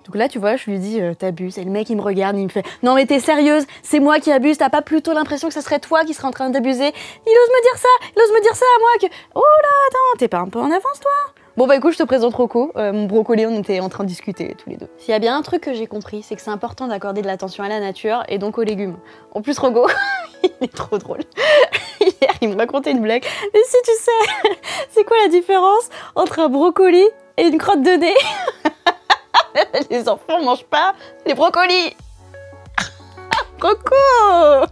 Donc là, tu vois, je lui dis t'abuses, et le mec il me regarde, il me fait non mais t'es sérieuse, c'est moi qui abuse, t'as pas plutôt l'impression que ce serait toi qui serais en train d'abuser? Il ose me dire ça à moi que oh là attends, t'es pas un peu en avance toi? Bon bah écoute, je te présente Rocco, mon brocoli, on était en train de discuter tous les deux. S'il y a bien un truc que j'ai compris, c'est que c'est important d'accorder de l'attention à la nature et donc aux légumes. En plus Rocco, il est trop drôle. Hier, il me racontait une blague. Mais si tu sais, c'est quoi la différence entre un brocoli et une crotte de nez? Les enfants mangent pas les brocolis. Rocco!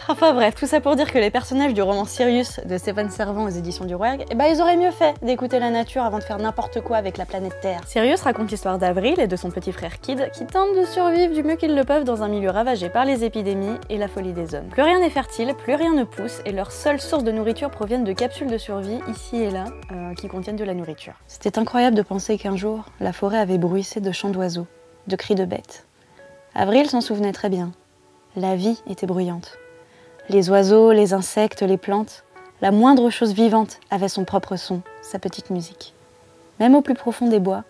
Enfin bref, tout ça pour dire que les personnages du roman Sirius de Stéphane Servan aux éditions du Rouergue, eh ben ils auraient mieux fait d'écouter la nature avant de faire n'importe quoi avec la planète Terre. Sirius raconte l'histoire d'Avril et de son petit frère Kid qui tentent de survivre du mieux qu'ils le peuvent dans un milieu ravagé par les épidémies et la folie des hommes. Plus rien n'est fertile, plus rien ne pousse et leurs seules sources de nourriture proviennent de capsules de survie ici et là qui contiennent de la nourriture. C'était incroyable de penser qu'un jour, la forêt avait bruissé de chants d'oiseaux, de cris de bêtes. Avril s'en souvenait très bien. La vie était bruyante. Les oiseaux, les insectes, les plantes, la moindre chose vivante avait son propre son, sa petite musique. Même au plus profond des bois,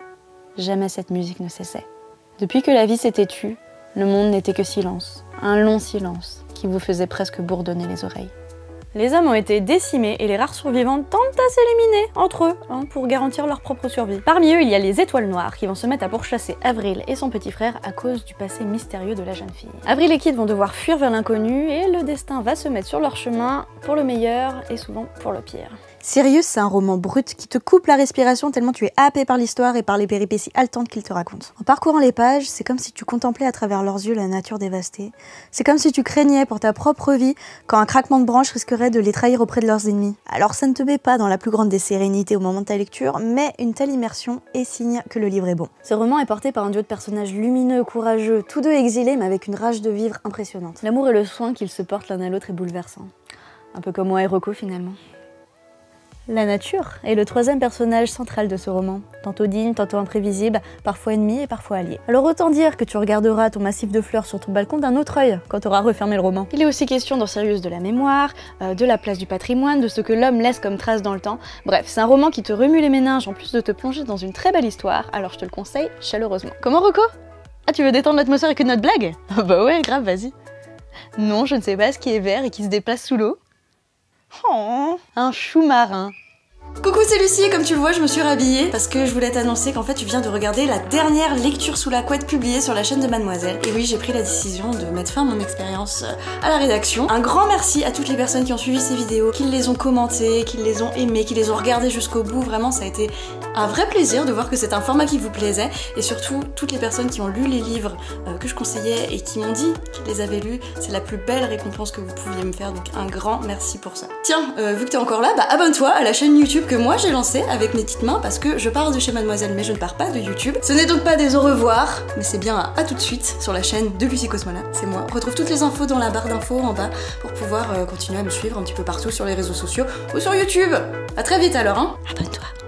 jamais cette musique ne cessait. Depuis que la vie s'était tue, le monde n'était que silence, un long silence qui vous faisait presque bourdonner les oreilles. Les hommes ont été décimés et les rares survivants tentent à s'éliminer entre eux pour garantir leur propre survie. Parmi eux, il y a les étoiles noires qui vont se mettre à pourchasser Avril et son petit frère à cause du passé mystérieux de la jeune fille. Avril et Kid vont devoir fuir vers l'inconnu et le destin va se mettre sur leur chemin pour le meilleur et souvent pour le pire. Sirius, c'est un roman brut qui te coupe la respiration tellement tu es happé par l'histoire et par les péripéties haletantes qu'il te raconte. En parcourant les pages, c'est comme si tu contemplais à travers leurs yeux la nature dévastée. C'est comme si tu craignais pour ta propre vie quand un craquement de branche risquerait de les trahir auprès de leurs ennemis. Alors ça ne te met pas dans la plus grande des sérénités au moment de ta lecture, mais une telle immersion est signe que le livre est bon. Ce roman est porté par un duo de personnages lumineux, courageux, tous deux exilés mais avec une rage de vivre impressionnante. L'amour et le soin qu'ils se portent l'un à l'autre est bouleversant. Un peu comme moi et Rocco finalement. La nature est le troisième personnage central de ce roman, tantôt digne, tantôt imprévisible, parfois ennemi et parfois allié. Alors autant dire que tu regarderas ton massif de fleurs sur ton balcon d'un autre œil quand tu auras refermé le roman. Il est aussi question dans Sirius de la mémoire, de la place du patrimoine, de ce que l'homme laisse comme trace dans le temps. Bref, c'est un roman qui te remue les méninges en plus de te plonger dans une très belle histoire, alors je te le conseille chaleureusement. Comment Rocco? Ah, tu veux détendre l'atmosphère avec une autre blague? Bah ouais, grave, vas-y. Non, je ne sais pas ce qui est vert et qui se déplace sous l'eau. Oh, un chou marin. Coucou, c'est Lucie, et comme tu le vois, je me suis rhabillée parce que je voulais t'annoncer qu'en fait tu viens de regarder la dernière lecture sous la couette publiée sur la chaîne de Mademoiselle. Et oui, j'ai pris la décision de mettre fin à mon expérience à la rédaction. Un grand merci à toutes les personnes qui ont suivi ces vidéos, qui les ont commentées, qui les ont aimées, qui les ont regardées jusqu'au bout. Vraiment, ça a été un vrai plaisir de voir que c'est un format qui vous plaisait. Et surtout, toutes les personnes qui ont lu les livres que je conseillais et qui m'ont dit qu'ils les avaient lus, c'est la plus belle récompense que vous pouviez me faire. Donc un grand merci pour ça. Tiens, vu que t'es encore là, bah abonne-toi à la chaîne YouTube que moi j'ai lancée avec mes petites mains parce que je pars de chez Mademoiselle mais je ne pars pas de YouTube. Ce n'est donc pas des au revoir, mais c'est bien un à tout de suite sur la chaîne de Lucie Cosmola, c'est moi. On retrouve toutes les infos dans la barre d'infos en bas pour pouvoir continuer à me suivre un petit peu partout sur les réseaux sociaux ou sur YouTube. À très vite alors, hein. Abonne-toi.